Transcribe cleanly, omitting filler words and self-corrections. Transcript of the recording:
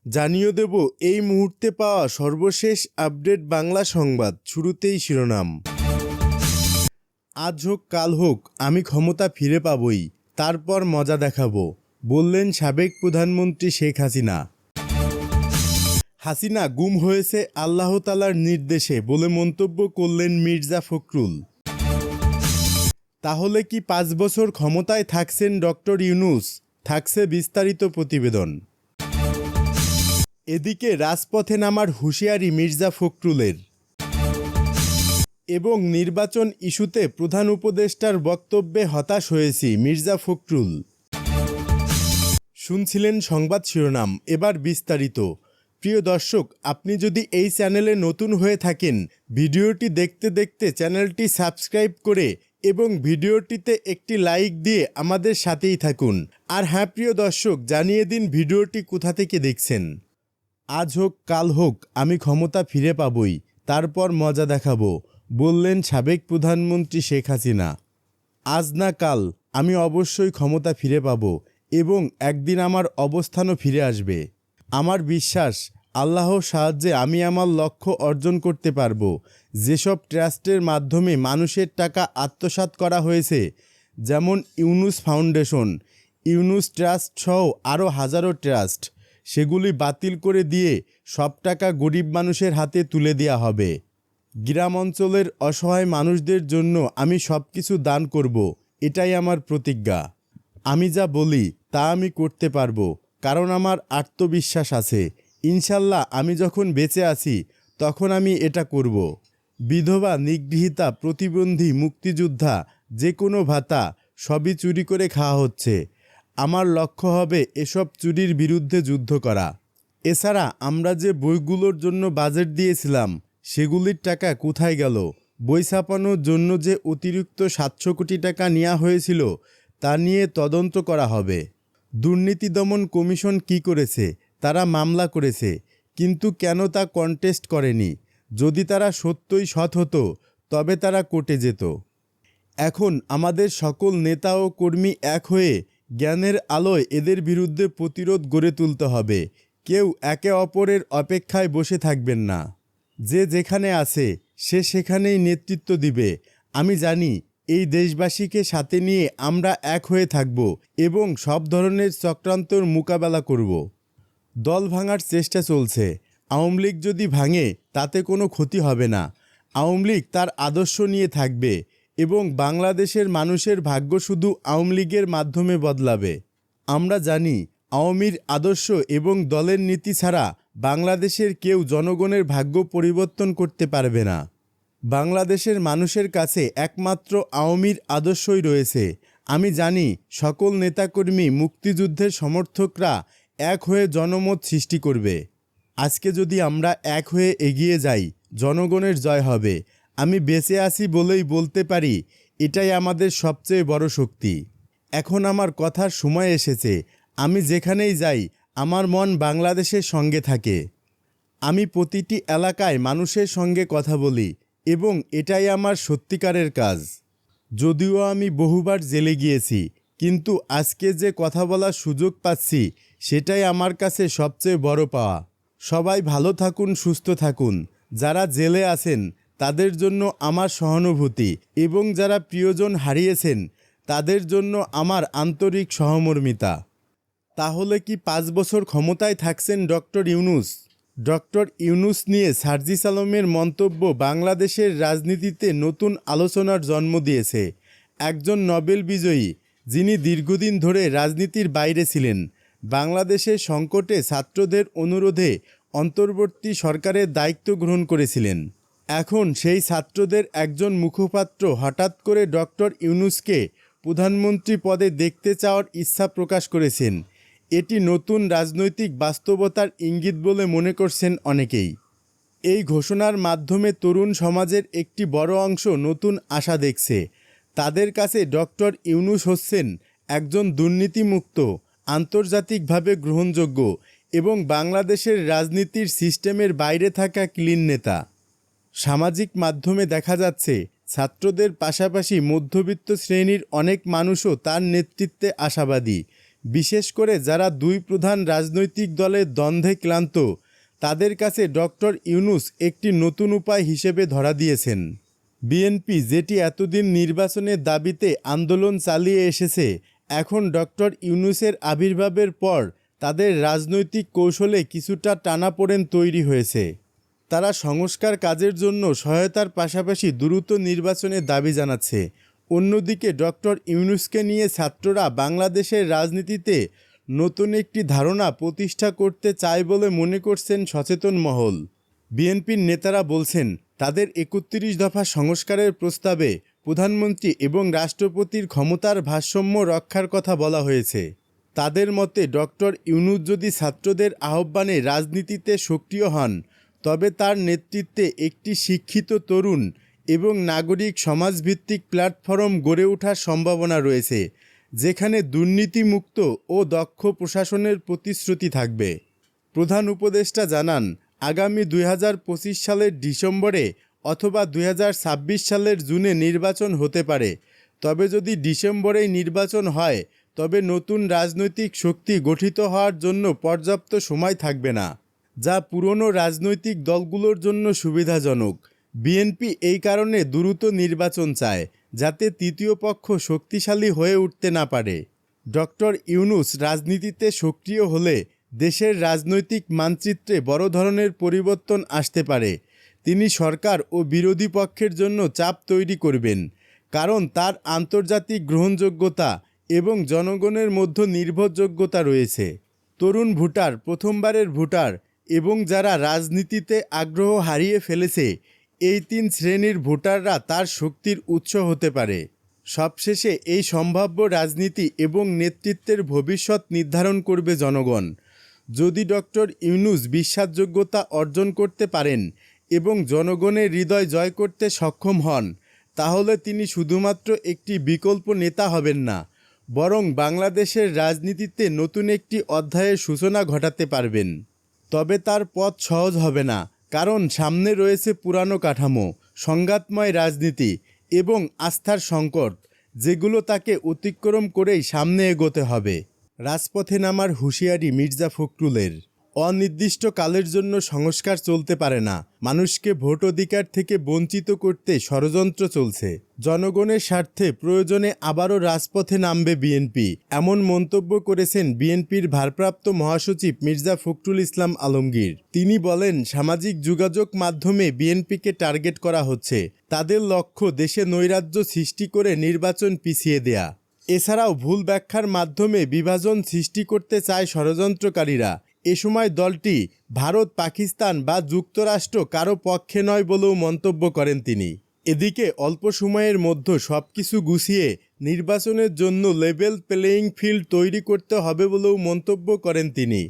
জানিয়ে দেব এই মুহূর্তে পাওয়া সর্বশেষ আপডেট বাংলা সংবাদ। শুরুতেই শিরোনাম। আজ হোক কাল হোক আমি ক্ষমতা ফিরে পাবই, তারপর মজা দেখাবো, বললেন সাবেক প্রধানমন্ত্রী শেখ হাসিনা। হাসিনা গুম হয়েছে আল্লাহ তাআলার নির্দেশে বলে মন্তব্য করলেন মির্জা ফখরুল। তাহলে কি ৫ বছর ক্ষমতায় থাকছেন ডক্টর ইউনূস? থাকছে বিস্তারিত প্রতিবেদন। এদিকে রাজপথে নামার হুঁশিয়ারি মির্জা ফখরুলের। এবং নির্বাচন ইস্যুতে প্রধান উপদেষ্টার বক্তব্যে হতাশ হয়েছি মির্জা ফখরুল। শুনছিলেন সংবাদ শিরোনাম, এবার বিস্তারিত। প্রিয় দর্শক, আপনি যদি এই চ্যানেলে নতুন হয়ে থাকেন, ভিডিওটি দেখতে দেখতে চ্যানেলটি সাবস্ক্রাইব করে এবং ভিডিওটিতে একটি লাইক দিয়ে আমাদের সাথেই থাকুন। আর হ্যাঁ প্রিয় দর্শক, জানিয়ে দিন ভিডিওটি কোথা থেকে দেখছেন। আজ হোক কাল হোক আমি ক্ষমতা ফিরে পাবই, তারপর মজা দেখাবো, বললেন সাবেক প্রধানমন্ত্রী শেখ হাসিনা। আজ না কাল আমি অবশ্যই ক্ষমতা ফিরে পাব এবং একদিন আমার অবস্থানও ফিরে আসবে। আমার বিশ্বাস আল্লাহর সাহায্যে আমি আমার লক্ষ্য অর্জন করতে পারবো। যেসব ট্রাস্টের মাধ্যমে মানুষের টাকা আত্মসাৎ করা হয়েছে, যেমন ইউনূস ফাউন্ডেশন, ইউনূস ট্রাস্ট সহ আরও হাজারো ট্রাস্ট, সেগুলি বাতিল করে দিয়ে সব টাকা গরিব মানুষের হাতে তুলে দেওয়া হবে। গ্রাম অঞ্চলের অসহায় মানুষদের জন্য আমি সব কিছু দান করব, এটাই আমার প্রতিজ্ঞা। আমি যা বলি তা আমি করতে পারবো, কারণ আমার আত্মবিশ্বাস আছে। ইনশাল্লাহ আমি যখন বেঁচে আছি তখন আমি এটা করব। বিধবা, নিগৃহীতা, প্রতিবন্ধী, মুক্তিযোদ্ধা, যে কোনো ভাতা সবই চুরি করে খাওয়া হচ্ছে। আমার লক্ষ্য হবে এসব চুরির বিরুদ্ধে যুদ্ধ করা। এছাড়া আমরা যে বইগুলোর জন্য বাজেট দিয়েছিলাম, সেগুলির টাকা কোথায় গেল? বই ছাপানোর জন্য যে অতিরিক্ত ৭০০ কোটি টাকা নেওয়া হয়েছিল, তা নিয়ে তদন্ত করা হবে। দুর্নীতি দমন কমিশন কি করেছে? তারা মামলা করেছে, কিন্তু কেন তা কন্টেস্ট করেনি? যদি তারা সত্যই সৎ হতো তবে তারা কোর্টে যেত। এখন আমাদের সকল নেতা ও কর্মী এক হয়ে জ্ঞানের আলোয় এদের বিরুদ্ধে প্রতিরোধ গড়ে তুলতে হবে। কেউ একে অপরের অপেক্ষায় বসে থাকবেন না। যে যেখানে আছে সে সেখানেই নেতৃত্ব দিবে। আমি জানি এই দেশবাসীকে সাথে নিয়ে আমরা এক হয়ে থাকব এবং সব ধরনের চক্রান্তর মোকাবেলা করব। দল ভাঙার চেষ্টা চলছে। আওয়ামী লীগ যদি ভাঙে তাতে কোনো ক্ষতি হবে না। আওয়ামী লীগ তার আদর্শ নিয়ে থাকবে এবং বাংলাদেশের মানুষের ভাগ্য শুধু আওয়ামী লীগের মাধ্যমে বদলাবে। আমরা জানি আওয়ামীর আদর্শ এবং দলের নীতি ছাড়া বাংলাদেশের কেউ জনগণের ভাগ্য পরিবর্তন করতে পারবে না। বাংলাদেশের মানুষের কাছে একমাত্র আওয়ামীর আদর্শই রয়েছে। আমি জানি সকল নেতাকর্মী, মুক্তিযুদ্ধের সমর্থকরা এক হয়ে জনমত সৃষ্টি করবে। আজকে যদি আমরা এক হয়ে এগিয়ে যাই, জনগণের জয় হবে। আমি বেঁচে আছি বলেই বলতে পারি, এটাই আমাদের সবচেয়ে বড় শক্তি। এখন আমার কথার সময় এসেছে। আমি যেখানেই যাই আমার মন বাংলাদেশের সঙ্গে থাকে। আমি প্রতিটি এলাকায় মানুষের সঙ্গে কথা বলি এবং এটাই আমার সত্যিকারের কাজ। যদিও আমি বহুবার জেলে গিয়েছি, কিন্তু আজকে যে কথা বলার সুযোগ পাচ্ছি সেটাই আমার কাছে সবচেয়ে বড় পাওয়া। সবাই ভালো থাকুন, সুস্থ থাকুন। যারা জেলে আছেন তাদের জন্য আমার সহানুভূতি এবং যারা প্রিয়জন হারিয়েছেন তাদের জন্য আমার আন্তরিক সহমর্মিতা। তাহলে কি ৫ বছর ক্ষমতায় থাকছেন ডক্টর ইউনূস? ডক্টর ইউনূস নিয়ে সার্জিস আলমের মন্তব্য বাংলাদেশের রাজনীতিতে নতুন আলোচনার জন্ম দিয়েছে। একজন নোবেল বিজয়ী, যিনি দীর্ঘদিন ধরে রাজনীতির বাইরে ছিলেন, বাংলাদেশের সংকটে ছাত্রদের অনুরোধে অন্তর্বর্তী সরকারের দায়িত্ব গ্রহণ করেছিলেন। এখন সেই ছাত্রদের একজন মুখপাত্র হঠাৎ করে ডক্টর ইউনূসকে প্রধানমন্ত্রী পদে দেখতে চাওয়ার ইচ্ছা প্রকাশ করেছেন। এটি নতুন রাজনৈতিক বাস্তবতার ইঙ্গিত বলে মনে করছেন অনেকেই। এই ঘোষণার মাধ্যমে তরুণ সমাজের একটি বড় অংশ নতুন আশা দেখছে। তাদের কাছে ডক্টর ইউনূস হচ্ছেন একজন দুর্নীতিমুক্ত, আন্তর্জাতিকভাবে গ্রহণযোগ্য এবং বাংলাদেশের রাজনীতির সিস্টেমের বাইরে থাকা ক্লিন নেতা। সামাজিক মাধ্যমে দেখা যাচ্ছে ছাত্রদের পাশাপাশি মধ্যবিত্ত শ্রেণীর অনেক মানুষও তার নেতৃত্বে আশাবাদী। বিশেষ করে যারা দুই প্রধান রাজনৈতিক দলের দ্বন্দ্বে ক্লান্ত, তাদের কাছে ডক্টর ইউনূস একটি নতুন উপায় হিসেবে ধরা দিয়েছেন। বিএনপি যেটি এতদিন নির্বাচনের দাবিতে আন্দোলন চালিয়ে এসেছে, এখন ডক্টর ইউনূসের আবির্ভাবের পর তাদের রাজনৈতিক কৌশলে কিছুটা টানাপোড়েন তৈরি হয়েছে। তারা সংস্কার কাজের জন্য সহায়তার পাশাপাশি দ্রুত নির্বাচনের দাবি জানাচ্ছে। অন্যদিকে ডক্টর ইউনূসকে নিয়ে ছাত্ররা বাংলাদেশের রাজনীতিতে নতুন একটি ধারণা প্রতিষ্ঠা করতে চায় বলে মনে করছেন সচেতন মহল। বিএনপির নেতারা বলছেন, তাদের ৩১ দফা সংস্কারের প্রস্তাবে প্রধানমন্ত্রী এবং রাষ্ট্রপতির ক্ষমতার ভারসাম্য রক্ষার কথা বলা হয়েছে। তাদের মতে ডক্টর ইউনূস যদি ছাত্রদের আহ্বানে রাজনীতিতে সক্রিয় হন, তবে তার নেতৃত্বে একটি শিক্ষিত তরুণ এবং নাগরিক সমাজভিত্তিক প্ল্যাটফর্ম গড়ে ওঠার সম্ভাবনা রয়েছে, যেখানে দুর্নীতিমুক্ত ও দক্ষ প্রশাসনের প্রতিশ্রুতি থাকবে। প্রধান উপদেষ্টা জানান, আগামী ২০২৫ সালের ডিসেম্বরে অথবা ২০২৬ সালের জুনে নির্বাচন হতে পারে। তবে যদি ডিসেম্বরেই নির্বাচন হয়, তবে নতুন রাজনৈতিক শক্তি গঠিত হওয়ার জন্য পর্যাপ্ত সময় থাকবে না, যা পুরনো রাজনৈতিক দলগুলোর জন্য সুবিধাজনক। বিএনপি এই কারণে দ্রুত নির্বাচন চায়, যাতে তৃতীয় পক্ষ শক্তিশালী হয়ে উঠতে না পারে। ডক্টর ইউনূস রাজনীতিতে সক্রিয় হলে দেশের রাজনৈতিক মানচিত্রে বড় ধরনের পরিবর্তন আসতে পারে। তিনি সরকার ও বিরোধী পক্ষের জন্য চাপ তৈরি করবেন, কারণ তার আন্তর্জাতিক গ্রহণযোগ্যতা এবং জনগণের মধ্যে নির্ভরযোগ্যতা রয়েছে। তরুণ ভোটার, প্রথমবারের ভোটার এবং যারা রাজনীতিতে আগ্রহ হারিয়ে ফেলেছে, এই ৩ শ্রেণীর ভোটাররা তার শক্তির উৎস হতে পারে। সবশেষে এই সম্ভাব্য রাজনীতি এবং নেতৃত্বের ভবিষ্যৎ নির্ধারণ করবে জনগণ। যদি ডক্টর ইউনূস বিশ্বাসযোগ্যতা অর্জন করতে পারেন এবং জনগণের হৃদয় জয় করতে সক্ষম হন, তাহলে তিনি শুধুমাত্র একটি বিকল্প নেতা হবেন না, বরং বাংলাদেশের রাজনীতিতে নতুন একটি অধ্যায়ের সূচনা ঘটাতে পারবেন। তবে তার পথ সহজ হবে না, কারণ সামনে রয়েছে পুরানো কাঠামো, সংঘাতময় রাজনীতি এবং আস্থার সংকট, যেগুলো তাকে অতিক্রম করেই সামনে এগোতে হবে। রাজপথে নামার হুঁশিয়ারি মির্জা ফখরুলের। অনির্দিষ্টকালের জন্য সংস্কার চলতে পারে না, মানুষকে ভোট অধিকার থেকে বঞ্চিত করতে ষড়যন্ত্র চলছে। জনগণের স্বার্থে প্রয়োজনে আবারও রাজপথে নামবে বিএনপি, এমন মন্তব্য করেছেন বিএনপির ভারপ্রাপ্ত মহাসচিব মির্জা ফখরুল ইসলাম আলমগীর। তিনি বলেন, সামাজিক যোগাযোগ মাধ্যমে বিএনপিকে টার্গেট করা হচ্ছে। তাদের লক্ষ্য দেশে নৈরাজ্য সৃষ্টি করে নির্বাচন পিছিয়ে দেয়া। এছাড়াও ভুল ব্যাখ্যার মাধ্যমে বিভাজন সৃষ্টি করতে চায় ষড়যন্ত্রকারীরা। এ সময় দলটি ভারত, পাকিস্তান বা যুক্তরাষ্ট্র কারো পক্ষে নয় বলেও মন্তব্য করেন তিনি। এদিকে অল্প সময়ের মধ্যে সবকিছু গুছিয়ে নির্বাচনের জন্য লেভেল প্লেয়িং ফিল্ড তৈরি করতে হবে বলেও মন্তব্য করেন তিনি।